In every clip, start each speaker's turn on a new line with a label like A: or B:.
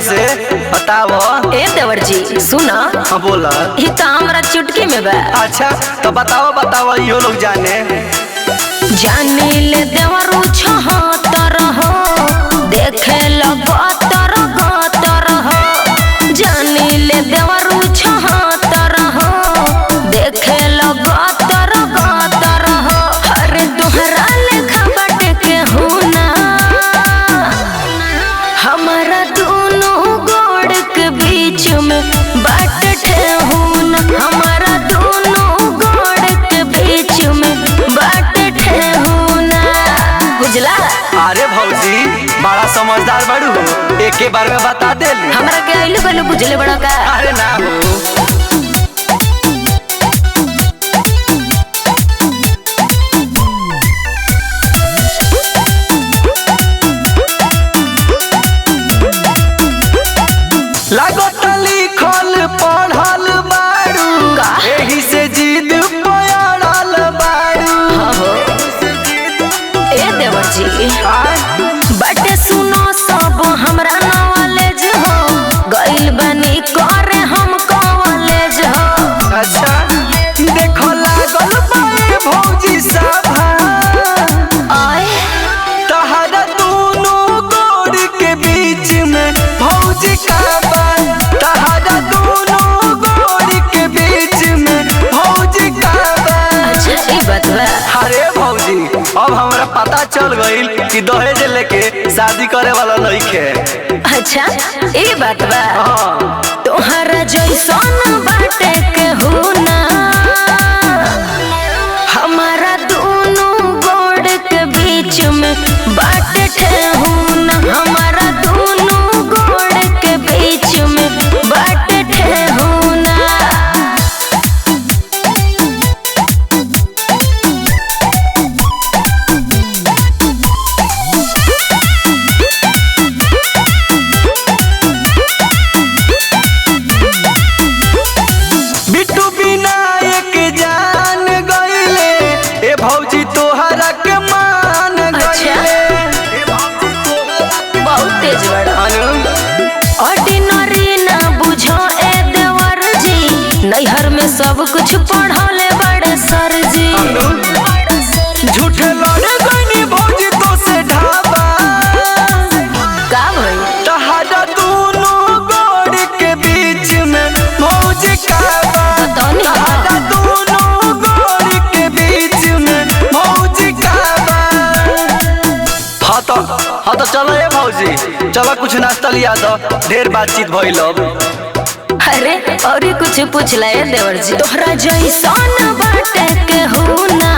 A: हमसे बताओ।
B: ए देवर जी सुना।
A: हाँ बोला।
B: ये तो हमारा चुटकी में बा।
A: अच्छा तो बताओ बताओ यो लोग जाने
B: ले देवर छहतर हो देखे लगतर गतर हो। जानी ले देवर छहतर हो देखे लगतर गतर हो। अरे दोहरा लेखा बाटे के होना हमारा दोनों गोड़ के बीच में बाट ठेहुना। हमारा दोनों गोड़ के बीच में बाट ठेहुना। बुझला।
A: अरे भौजी बड़ा समझदार बड़ू हो एक के बार में बता दे।
B: हमरा के आइले बलू बुझले बड़ा का।
A: अरे ना हो लागत लिखल पढ़ल बारू एही से जिद पयाड़ल बारू।
B: ए देवर जी बटे सुनो सब हमरा नॉलेज हो गइल बनी करे हम कॉलेज हो।
A: अच्छा देखो लागल बाए भौजी सभा
B: आए
A: तहरा दोनों गोड़ के बीच में भौजी का तहरा दोनों गोड़ के बीच में भौजी का।
B: अच्छा ई बात बा।
A: अरे भौजी अब हमरा पता चल गइल कि दहेज लेके शादी करे वाला लइके।
B: अच्छा ई बात बा।
A: हाँ
B: तोहरा जैसन बाटे के होना हमारा दोनों गोड़ के बीच में बाट ठेहुना। हमारा दोनों गोड़ के बीच में बाट ठेहुना।
A: बिट्टू विनायक जान गइले ए भौजी तोहरा के मान गइले।
B: बहुत तेज बड़ा। ऑर्डिनरी ना बुझो ए देवर जी नैहर में सब कुछ पढ़ले बड़े सर जी।
A: झूठे लड़े गइनी भौजी तो से ढाबा
B: का भई
A: तहरा दोनों गोड़ के बीच में भौजी का तहरा दोनों गोड़ के बीच में भौजी का। हाँ तो चलो ये भौजी चलो कुछ नाश्ता लिया दो ढेर बातचीत भइल अब।
B: अरे और कुछ पूछ ले देवर जी। तोहरा जैसन बाटे के होना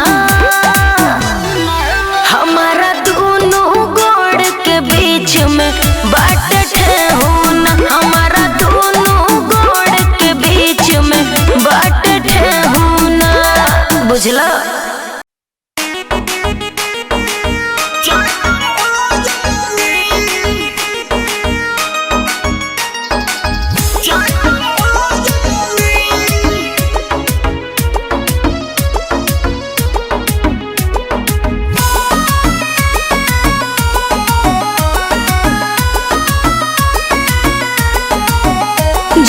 B: हमारा दोनों गोड़ के बीच में बाट ठेहुना। हमारा दोनों गोड़ के बीच में बाट ठेहुना। बुझला।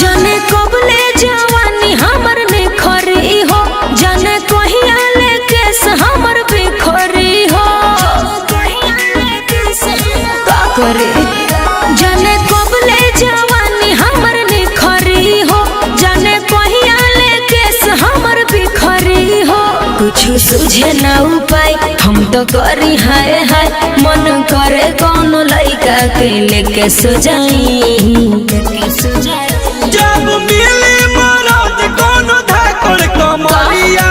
B: जाने कबले जवानी हमर निखरी हो जाने कहिया लेके हमर बिखरी हो। का करे जाने कबले जवानी हमर निखरी हो जाने कहिया लेके हमर बिखरी हो। कुछ सुझे ना उपाय हम तो करी हाय हाय मन करे कौनो लइका के लेके सुजाई।
A: जब मिले मरद कोनो धाकड़ कमरिया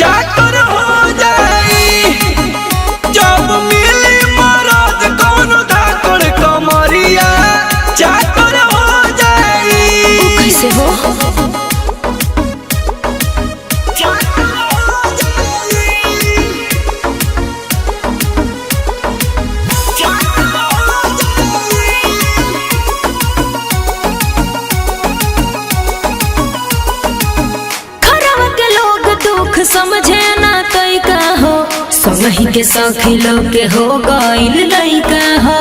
A: चाकर हो जाई। जब मिले मरद कोनो धाकड़ कमरिया चाकर हो जाई।
B: वो कैसे हो समझे ना तई का हो समही के सखी लोग के हो गइल लइका हो।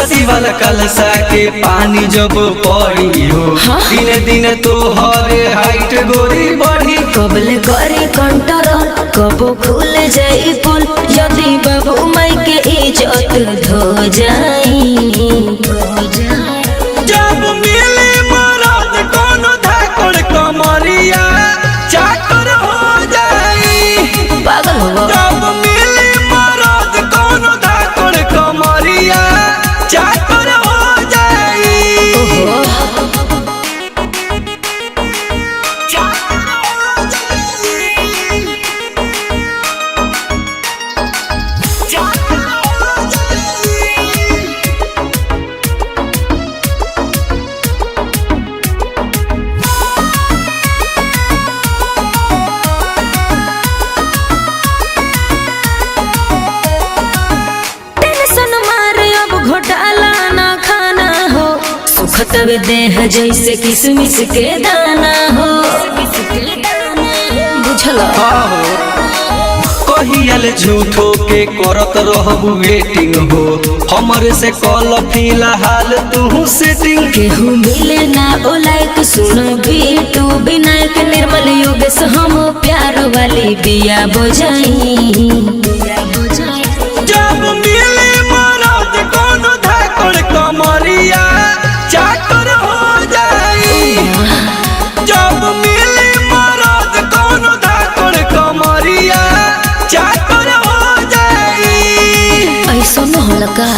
A: शादी वाला कलसा के पानी जब पड़ी हो दिने दिने तो हरे हाइट गोरी बढ़ी।
B: कबले करी कंट्रोल कबो खुल जाई पोल यदि बाबू माई के इज्जत धो जाई।
A: जब मिले मरद कोनो धाकड़ कमरिया चाकर हो जाई।
B: पागल हो
A: जब मिले मरद कोनो धाकड़ कमरिया चाकर हो जाई।
B: तब देह जैसे किसमिस के दाना हो बुझला।
A: कहियल झूठो के करत रहबू वेटिंग हो हमरे से कल फिलहाल तू सेटिंग।
B: केहू मिले ना ओ लाइक सुनो बीटू विनायक निर्मल योगेश हम प्यार वाली बिया बजाई।
A: जब मिले मरद कोनो धाकड़ कमरिया चाकर हो जाई। जब मिले मरद कोनो धाकड़ कमरिया चाकर हो जाई।
B: ऐसा न होला का।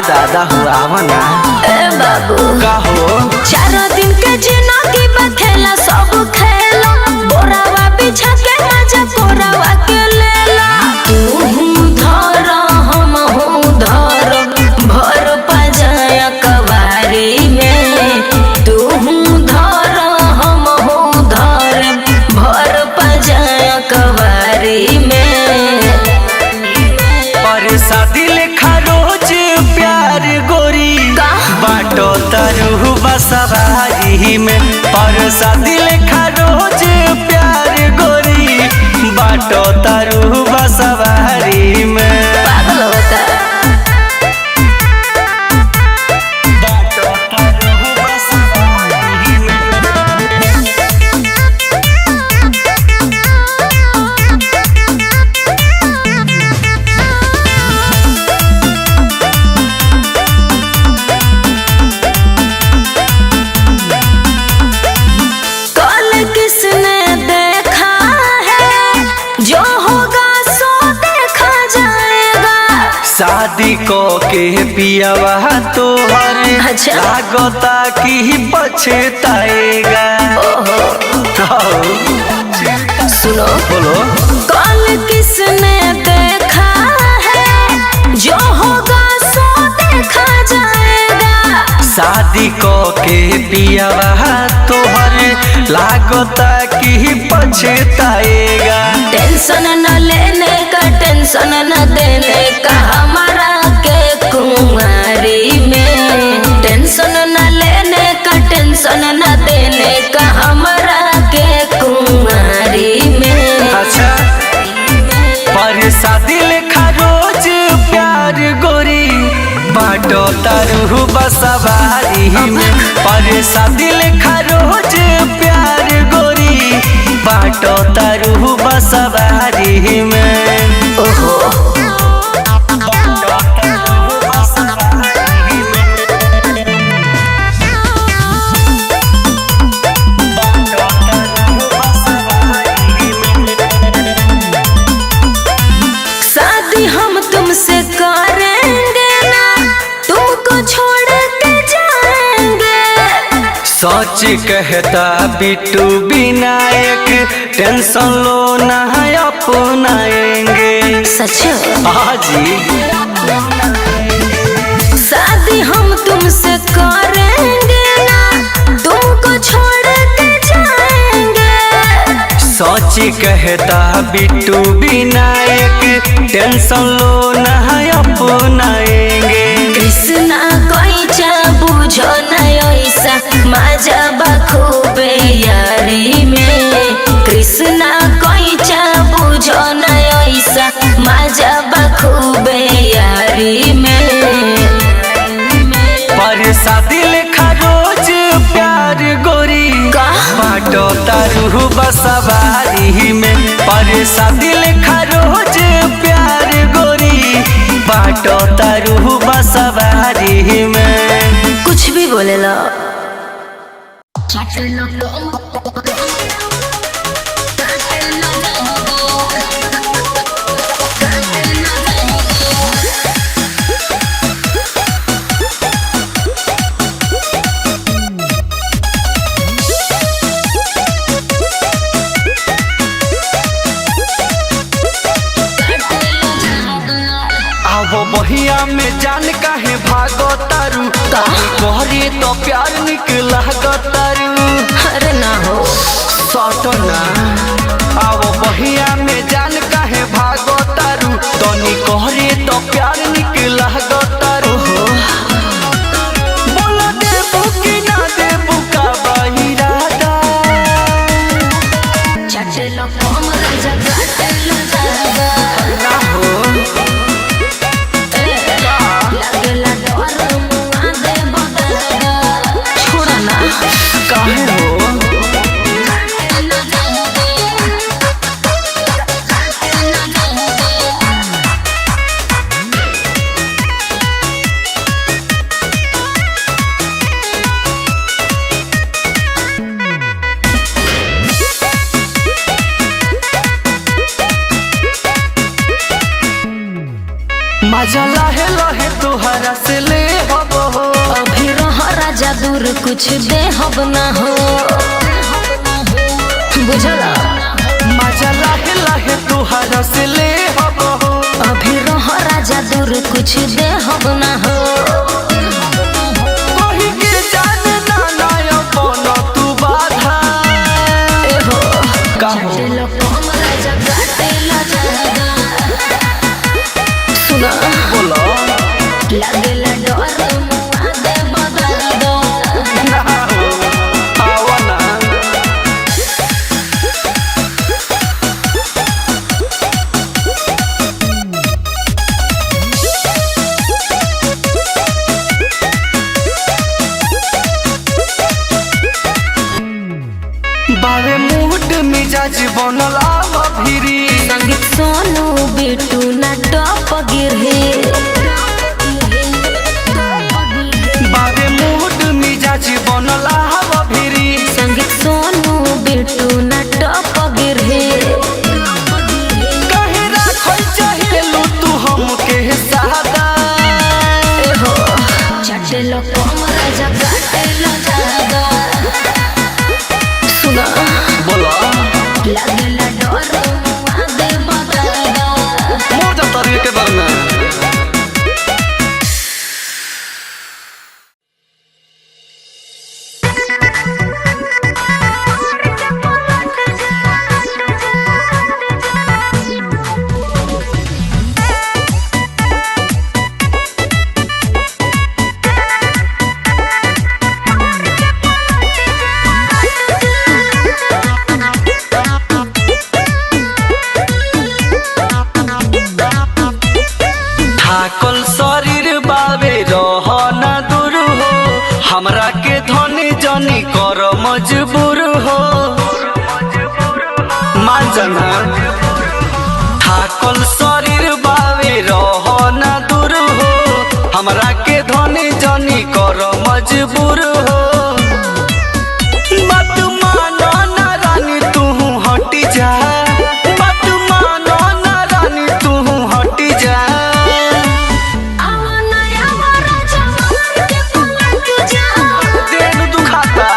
A: दादा हुआ मना
B: ए बाबू
A: का हो
B: 4 दिन के जिंदगी बखेला सब खेला बोरावा बिछा के मजा कोरावा के लेला। तू धर हम हूँ धर भर पजाया कवारी में। तू धर हम हूँ धर भर पजाया कवारी में।
A: पर शादी लेखा रोज प्यार गोरी बाटो तरु बसवारी में। पर शादी लेखा रोज प्यार गोरी बाटो तरु बसवारी में।
B: पागल होता
A: बाटो तरु बसवारी में। शादी को के पियावा तोहर
B: अच्छा।
A: लागता कि पछताएगा।
B: सुनो
A: बोलो
B: कल किसने देखा है जो होगा सो देखा जाएगा।
A: शादी को के पियावा तोहर लागता कि पछताएगा।
B: टेंशन न लेने का टेंशन न देने का हमारा के कुमारी में। टेंशन न लेने का टेंशन न देने का हमारा के कुमारी में।
A: अच्छा पर शादी लेखा रोज प्यार गोरी बाटो तरु बसवारी में। पर शादी लेखा रोज प्यार गोरी बाटो तरु बसवारी में।
B: ओहो शादी हम तुमसे करेंगे ना तुमको छोड़ के जाएंगे।
A: सच कहता बिट्टू विनायक, टेंशन लो ना अपनाएंगे।
B: सच
A: हाजी
B: शादी हम तुमसे करेंगे ना, तुमको छोड़ के जाएंगे।
A: सच कहता बिट्टू विनायक, टेंशन लो ना अपनाएंगे।
B: कृष्णा कोई बुझो न ऐसा मजा बखूबे यारी में। कृष्णा कोई बुझो न ऐसा मजा बखूबे यारी में।
A: पर शादी लेखा रोज प्यार गोरी बाटो तारू बसवारी में। पर शादी लेखा रोज प्यार गोरी बाटो तारू बसवारी में।
B: कुछ भी बोले लो।
A: वो बहिया में जान काहे भागो तारू, कहरी तो प्यार निकला तारू।
B: अरे ना हो
A: सटो ना आवो बहिया में जान काहे भागो तारू, तनी कहरी तो प्यार निकला तारू। बोलो देबू कि ना देबू का बहिरादा,
B: चटलो कोमरा जगाटलो जागा
A: ना हो काहे हो। मजा लाहे लाहे तोहरा से ले हबो हो।
B: अभी रह राजा दूर कुछ दे हब ना हो, बुझला।
A: मजा लाहे लाहे तोहरा से ले हबो हो।
B: अभी रह राजा दूर कुछ दे हब ना हो।
A: कोई के जान ना ना अपना तू बाधा।
B: ए हो
A: कहो
B: चटलो कोमरा जगाटलो जागा। सुना
A: बोलो
B: लागेला डर मुआ दे बदल।
A: ना हो आवा ना। बारे मूड मिजाज बनल आवा भिरी,
B: संगीत सोनू बिट्टू ना टॉप गिरहे।
A: बारे मूड मिजाज बनल आवा भिरी,
B: संगीत सोनू बिट्टू ना टॉप गिरहे।
A: कहे राखल चाहेलू तू हमके सादा।
B: ए हो चटलो कोमरा जगाटलो जागा। सुना
A: बोलो
B: लागेला डर मुआ दे बदल।
A: मोजा तरीके के बरना। थाकल शरीर बाबे रह ना दूर हो, हमरा के धनी जनी कर मजबूर हो। मान जाना थाकल शरीर बाबे रह ना दूर हो, हमरा के धनी जनी कर मजबूर हो। बात मानो ना रानी तू हटी जा, बात मानो ना रानी तू हटी जा।
B: आवा नया राजा मान के पलट जा।
A: देन दुखाता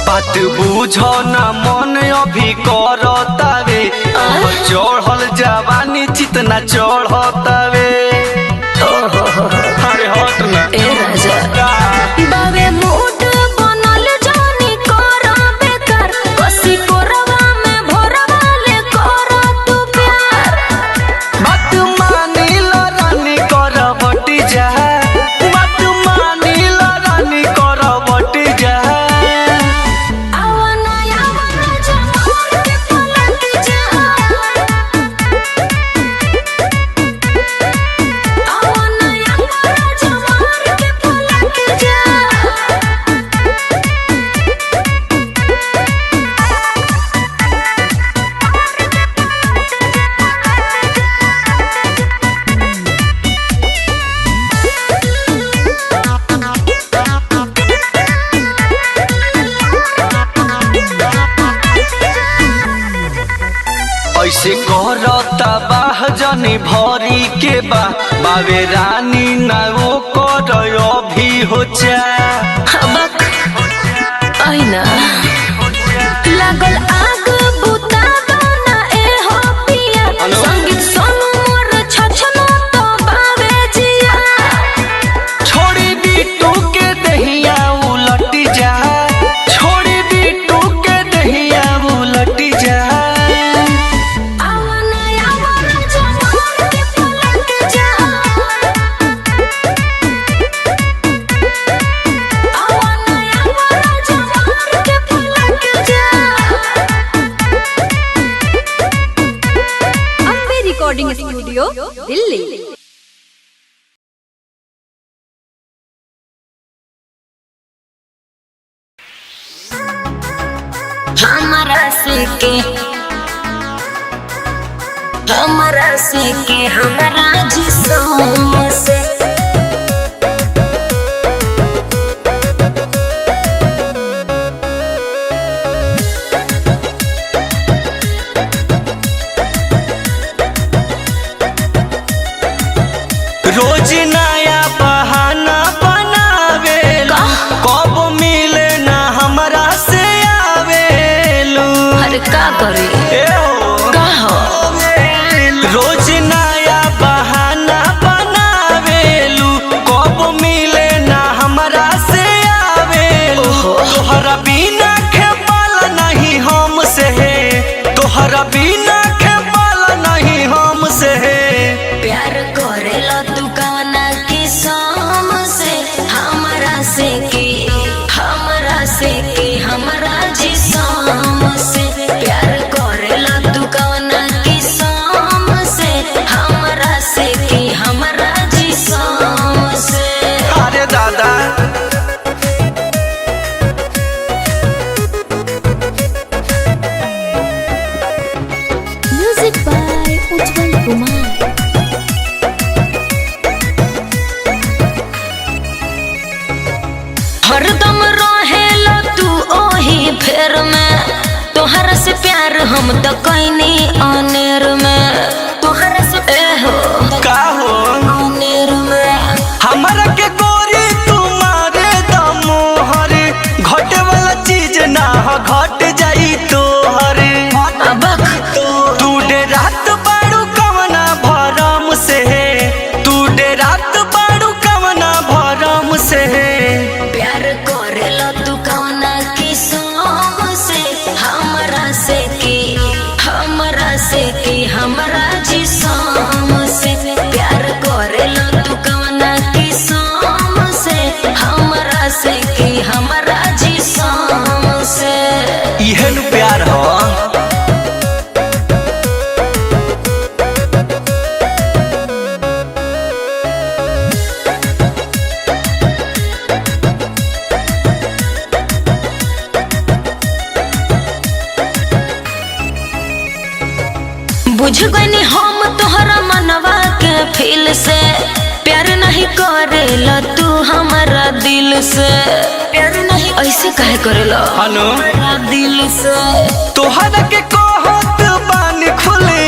A: बात बुझो ना मन अभी करतावे चढ़ल जवानी चितना चढ़तावे अरे हट ना
B: ए राजा बावे मूड बनल जानी करा बेकार कसी कोरवा में भोरवा ले कर तू प्यार
A: बात मानिल रानी करवटी जा बात मानिल रानी करवटी जा
B: आवना जमार के पलट जा आवना जमार के पलट जा
A: ऐसे करता बाह जनी भरी के बावे रानी ना वो कर अभी हो जा
B: हबक आईना लागल आग बुता ना ए हो पिया संगीत सोनू मोर छछनो तो बावे जिया
A: छोड़ी बिट्टू के दहिया उलट जा छोड़ी बिट्टू के दहिया उलट जा
B: आवना जमार के पलट जा आवना जमार के पलट जा
C: अम्बे रिकॉर्डिंग स्टूडियो दिल्ली।
B: हमरा से हमरा जिस्म से
A: रोज नया बहाना बनावेलू कब मिले ना हमरा से आवेलू
B: हर का करे
A: ए हो
B: का हो
A: रोज नया बहाना बनावेलू कब मिले ना हमरा से आवेलू तोहरा बिना खेपल नहीं हमसे तोहरा बिना खेपल नहीं हमसे
B: प्यार करेला तू कवना किस्म से हमरा से की हमरा जिस्म से प्यार करेला तू कवना किस्म से हमरा से की हमरा जिस्म से
A: अरे दादा
B: म्यूजिक बाय उज्जवल कुमार हरदम रहेला तू ओही फेर में तोहरा से प्यार हम तो कैनी अनेर में तोहरा से हो
A: का हो
B: अनेर में
A: हमरा के गोरी तुम्हारे दमोहरे घटे वाला चीज ना हो घट जाई तोहरे
B: अबक
A: तू डे रात बाड़ू कवना भरम से तू डे रात बाड़ू कवना भरम से
B: प्यार करेला तू कवना किस्म से हमरा से की हमरा जिस्म से प्यार करेला तू कवना किस्म से हमरा से की हमरा जिस्म से
A: इहे नु प्यार हो
B: बुझ गनी हम तोहरा मनवा के फील से प्यार नहीं करेला तू हमारा दिल से प्यार नहीं ऐसे काहे करेला
A: हनु
B: हमारा दिल से
A: तोहरा के कहत बानी खुले